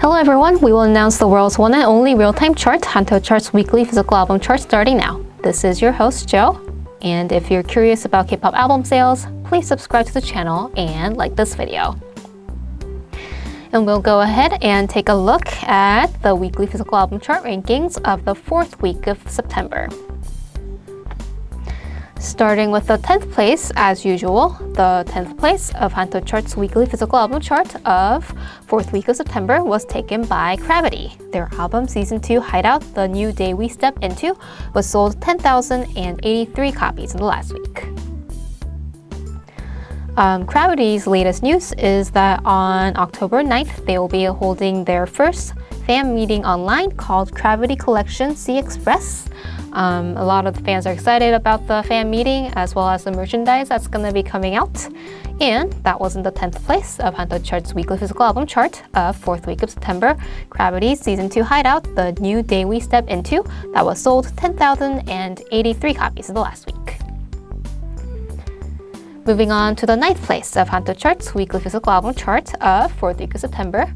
Hello everyone, we will announce the world's one and only real-time chart, HANTEO Chart's weekly physical album chart starting now. This is your host, Joe, and if you're curious about K-pop album sales, please subscribe to the channel and like this video. And we'll go ahead and take a look at the weekly physical album chart rankings of the 4th week of September. Starting with the 10th place, as usual, the 10th place of HANTEO Chart's weekly physical album chart of 4th week of September was taken by Gravity. Their album Season 2 Hideout, The New Day We Step Into, was sold 10,083 copies in the last week. Gravity's latest news is that on October 9th, they will be holding their first fan meeting online called Gravity Collection C Express. A lot of the fans are excited about the fan meeting as well as the merchandise that's going to be coming out. And that was in the 10th place of HANTEO Chart's weekly physical album chart of 4th week of September. Gravity's Season 2 Hideout, The New Day We Step Into, that was sold 10,083 copies in the last week. Moving on to the 9th place of HANTEO Chart's weekly physical album chart of 4th week of September.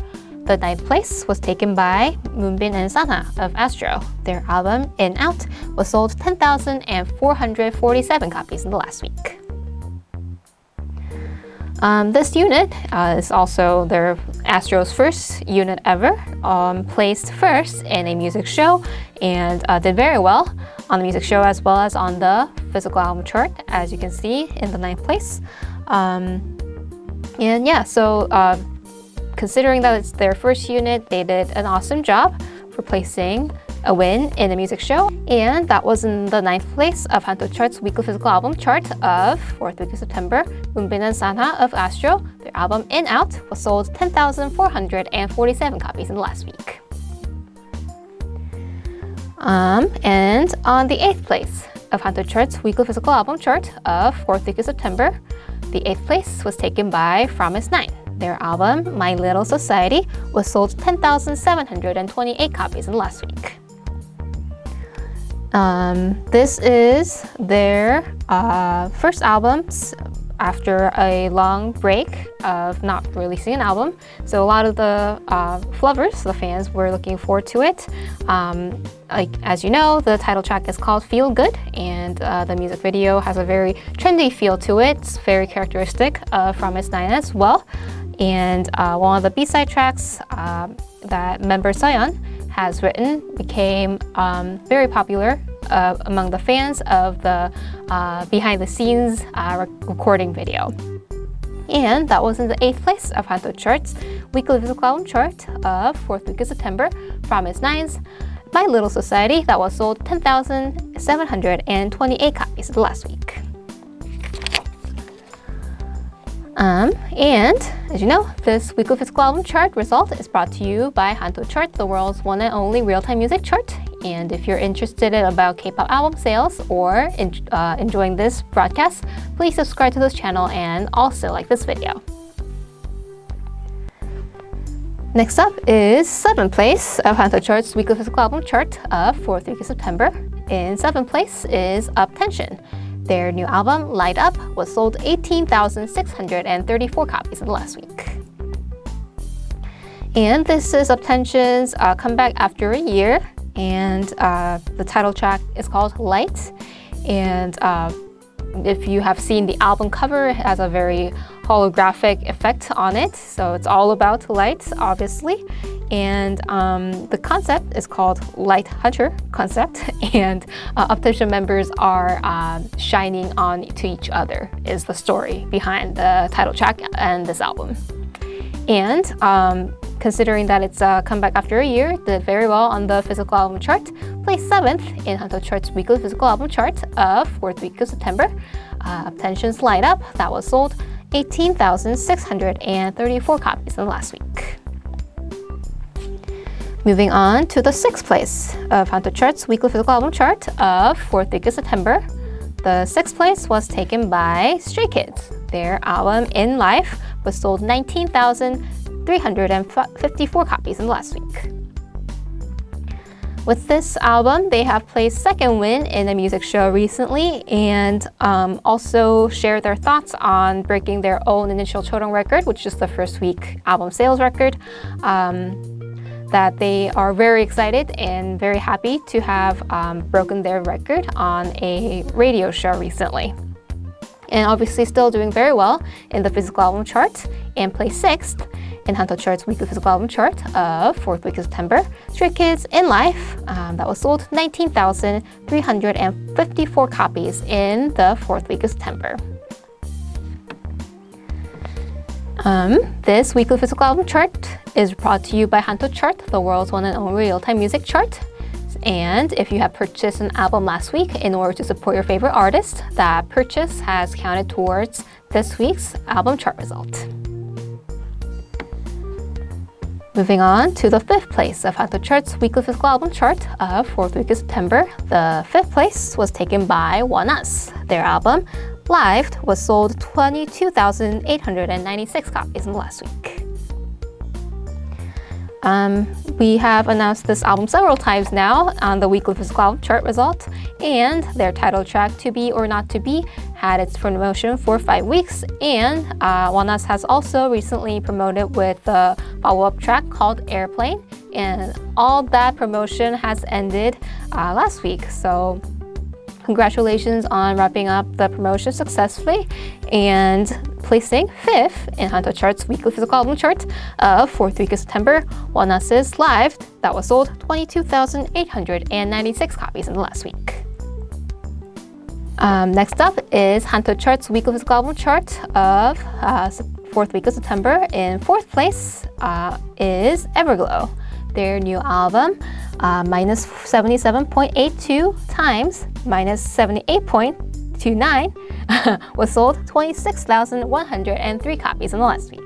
The 9th place was taken by Moonbin and Sana of Astro. Their album In Out was sold 10,447 copies in the last week. This unit is also their Astro's first unit ever, placed first in a music show and did very well on the music show as well as on the physical album chart, as you can see in the 9th place. Considering that it's their first unit, they did an awesome job for placing a win in the music show. And that was in the 9th place of HANTEO Chart's weekly physical album chart of 4th week of September. Moonbin and Sana of Astro, their album In Out was sold 10,447 copies in the last week. And on the 8th place of HANTEO Chart's weekly physical album chart of 4th week of September, the 8th place was taken by Promise 9. Their album, My Little Society, was sold 10,728 copies in the last week. This is their first album after a long break of not releasing an album. So a lot of the Flovers, the fans, were looking forward to it. As you know, the title track is called Feel Good, and the music video has a very trendy feel to it. It's very characteristic from Miss 9 as well. And one of the B-side tracks that member Seon has written became very popular among the fans of the behind-the-scenes recording video. And that was in the 8th place of HANTEO Chart's weekly physical album chart of 4th week of September from Miss 9's My Little Society, that was sold 10,728 copies the last week. And as you know, this weekly physical album chart result is brought to you by HANTEO Chart, the world's one and only real-time music chart. And if you're interested about K-pop album sales or enjoying this broadcast, please subscribe to this channel and also like this video. Next up is 7th place of HANTEO Chart's weekly physical album chart of 4th week of September. In 7th place is Up Tension. Their new album, Light Up, was sold 18,634 copies in the last week. And this is Up Tension's comeback after a year, and the title track is called Light. And if you have seen the album cover, it has a very holographic effect on it, so it's all about light, obviously. And the concept is called Light Hunter concept, and Up Tension members are shining on to each other is the story behind the title track and this album. And considering that it's a comeback after a year, did very well on the physical album chart, placed 7th in HANTEO Chart's weekly physical album chart of 4th week of September. Up Tension's Light Up, that was sold 18,634 copies in the last week. Moving on to the 6th place of HANTEO Chart's weekly physical album chart of 4th week of September. The 6th place was taken by Stray Kids. Their album In Life was sold 19,354 copies in the last week. With this album, they have placed second win in a music show recently and also shared their thoughts on breaking their own initial Ho Jung record, which is the first week album sales record. that they are very excited and very happy to have broken their record on a radio show recently. And obviously still doing very well in the physical album chart and placed 6th in HANTEO Chart's weekly physical album chart of 4th week of September. Stray Kids in Life, that was sold 19,354 copies in the 4th week of September. This weekly physical album chart is brought to you by HANTEO Chart, the world's one and only real-time music chart. And if you have purchased an album last week in order to support your favorite artist, that purchase has counted towards this week's album chart result. Moving on to the 5th place of HANTEO Chart's weekly physical album chart of 4th week of September. The 5th place was taken by Walnuts. Their album, Live, was sold 22,896 copies in the last week. We have announced this album several times now on the weekly physical album chart result, and their title track, To Be or Not to Be, had its promotion for 5 weeks, and Walnuts has also recently promoted with a follow-up track called Airplane, and all that promotion has ended last week. So congratulations on wrapping up the promotion successfully and placing 5th in HANTEO Chart's weekly physical album chart of 4th week of September. Walnuts' Live, that was sold 22,896 copies in the last week. Next up is HANTEO Chart's weekly physical album chart of 4th week of September. In 4th place is Everglow. Their new album, minus 77.82 times minus 78.29, was sold 26,103 copies in the last week.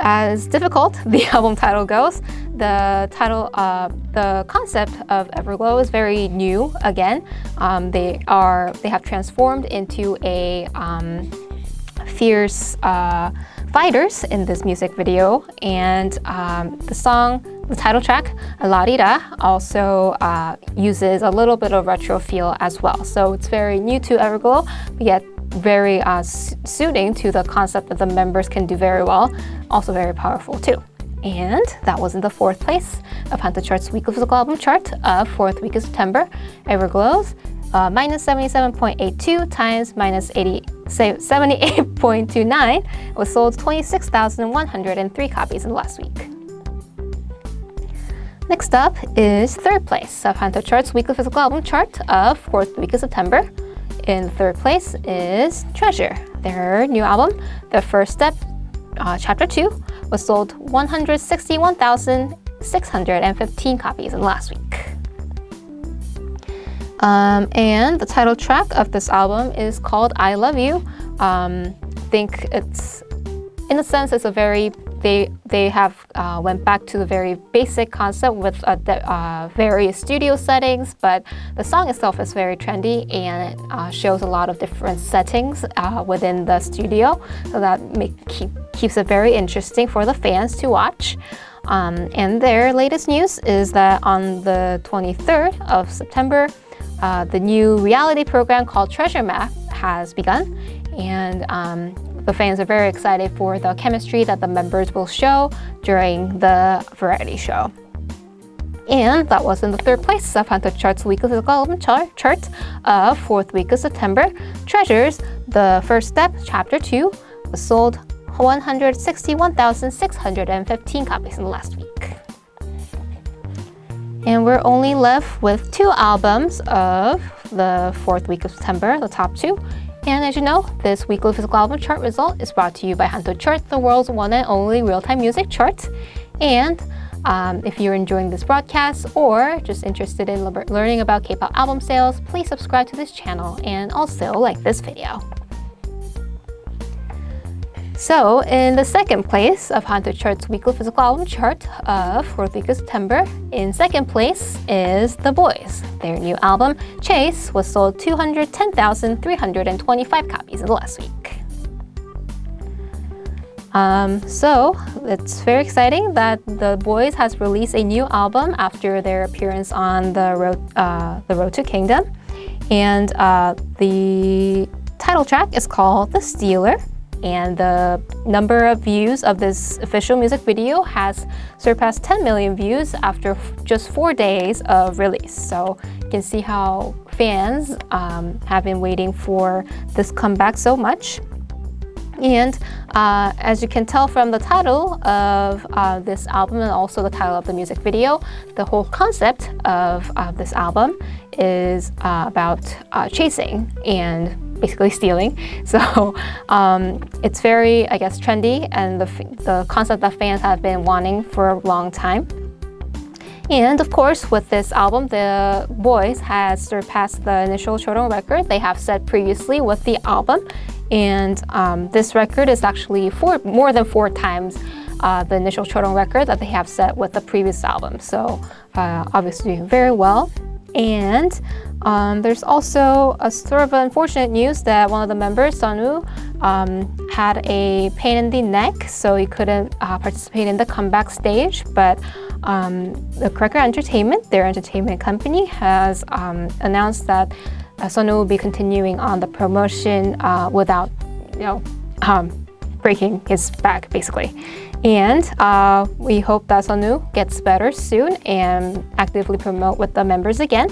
As difficult the album title goes, the concept of Everglow is very new again. They have transformed into a fierce fighters in this music video, and the song, the title track, La Di Da, also uses a little bit of retro feel as well. So it's very new to Everglow, but yet very suiting to the concept that the members can do very well, also very powerful too. And that was in the 4th place of HANTEO Chart's weekly physical album chart of 4th week of September. Everglow's minus 77.82 times minus 78.29 was sold 26,103 copies in the last week. Next up is 3rd place of HANTEO Chart's weekly physical album chart of 4th week of September. In 3rd place is Treasure. Their new album, The First Step, Chapter 2, was sold 161,615 copies in the last week. And the title track of this album is called I Love You. I think it's, in a sense, it's a very, they have went back to the very basic concept with various studio settings, but the song itself is very trendy and it shows a lot of different settings within the studio, so that keeps it very interesting for the fans to watch. And their latest news is that on the 23rd of September, the new reality program called Treasure Map has begun, and the fans are very excited for the chemistry that the members will show during the variety show. And that was in the 3rd place of HANTEO Chart's weekly physical album chart of 4th week of September. Treasures, The First Step, Chapter 2, was sold 161,615 copies in the last week. And we're only left with 2 albums of the 4th week of September, the top 2. And as you know, this weekly physical album chart result is brought to you by HANTEO Chart, the world's one and only real-time music chart. And if you're enjoying this broadcast or just interested in learning about K-pop album sales, please subscribe to this channel and also like this video. So, in the 2nd place of HANTEO Chart's weekly physical album chart of 4th week of September, in 2nd place is THEBOYZ. Their new album, Chase, was sold 210,325 copies in the last week. So, it's very exciting that THEBOYZ has released a new album after their appearance on the Road to Kingdom. And the title track is called The Stealer. and the number of views of this official music video has surpassed 10 million views after just 4 days of release. So you can see how fans have been waiting for this comeback so much. And as you can tell from the title of this album and also the title of the music video, the whole concept of this album is about chasing and basically stealing. So it's very, I guess, trendy, and the concept that fans have been wanting for a long time. And of course, with this album, THEBOYZ has surpassed the initial children record they have set previously with the album. And this record is actually more than 4 times the initial children record that they have set with the previous album. So obviously doing very well. And there's also a sort of unfortunate news that one of the members, Sunwoo, had a pain in the neck, so he couldn't participate in the comeback stage. But the Cracker Entertainment, their entertainment company, has announced that Sunwoo will be continuing on the promotion without, breaking his back, basically. And we hope that Sunwoo gets better soon and actively promote with the members again.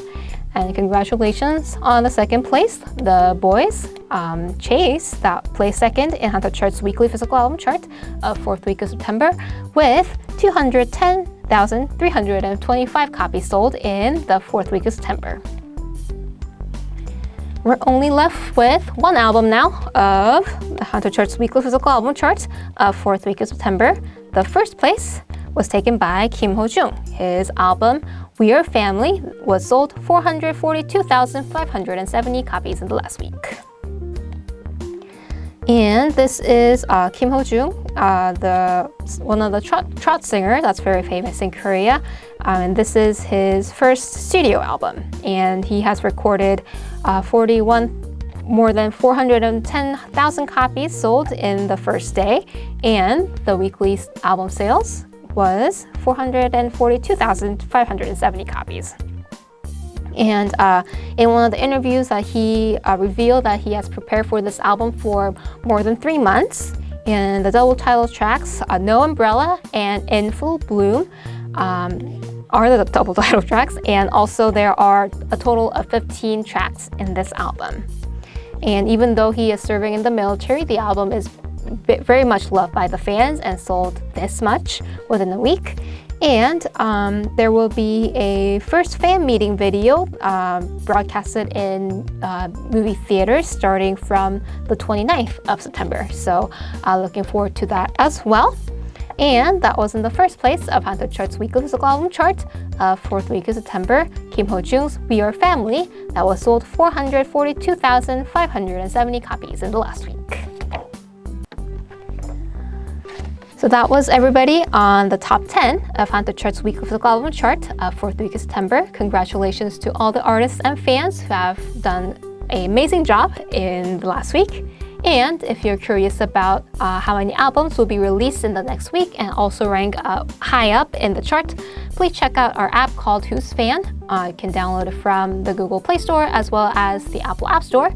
And congratulations on the second place. THEBOYZ Chase that placed second in HANTEO Chart's weekly physical album chart of 4th week of September with 210,325 copies sold in the 4th week of September. We're only left with one album now of the HANTEO Chart's weekly physical album chart of 4th week of September. The first place was taken by Ho Jung. His album We Are Family was sold 442,570 copies in the last week. And this is Ho Jung, one of the trot singers that's very famous in Korea. And this is his first studio album. And he has recorded more than 410,000 copies sold in the first day. And the weekly album sales was 442,570 copies. And in one of the interviews that he revealed that he has prepared for this album for more than 3 months. And the double title tracks, No Umbrella and In Full Bloom, are the double title tracks. And also there are a total of 15 tracks in this album. And even though he is serving in the military, the album is very much loved by the fans and sold this much within a week. And there will be a first fan meeting video broadcasted in movie theaters starting from the 29th of September. So looking forward to that as well. And that was in the first place of HANTEO Chart's weekly physical album chart of 4th week of September, Ho Jung's We Are Family, that was sold 442,570 copies in the last week. So that was everybody on the top 10 of HANTEO Chart's weekly physical album chart of 4th week of September. Congratulations to all the artists and fans who have done an amazing job in the last week. And if you're curious about how many albums will be released in the next week and also rank high up in the chart, please check out our app called Whosfan. You can download it from the Google Play Store as well as the Apple App Store.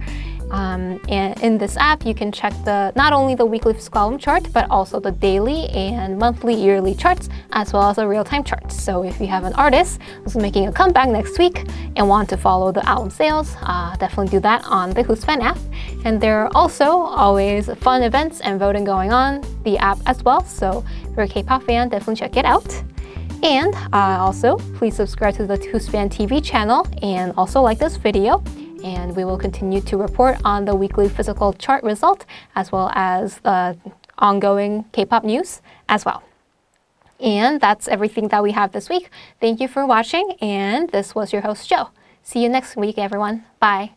And in this app, you can check not only the weekly physical album chart, but also the daily and monthly, yearly charts, as well as the real-time charts. So if you have an artist who's making a comeback next week and want to follow the album sales, definitely do that on the Whosfan app. And there are also always fun events and voting going on the app as well. So if you're a K-pop fan, definitely check it out. And also, please subscribe to the WhosfanTV channel and also like this video. And we will continue to report on the weekly physical chart result as well as ongoing K-pop news as well. And that's everything that we have this week. Thank you for watching, and this was your host, Jo. See you next week, everyone. Bye.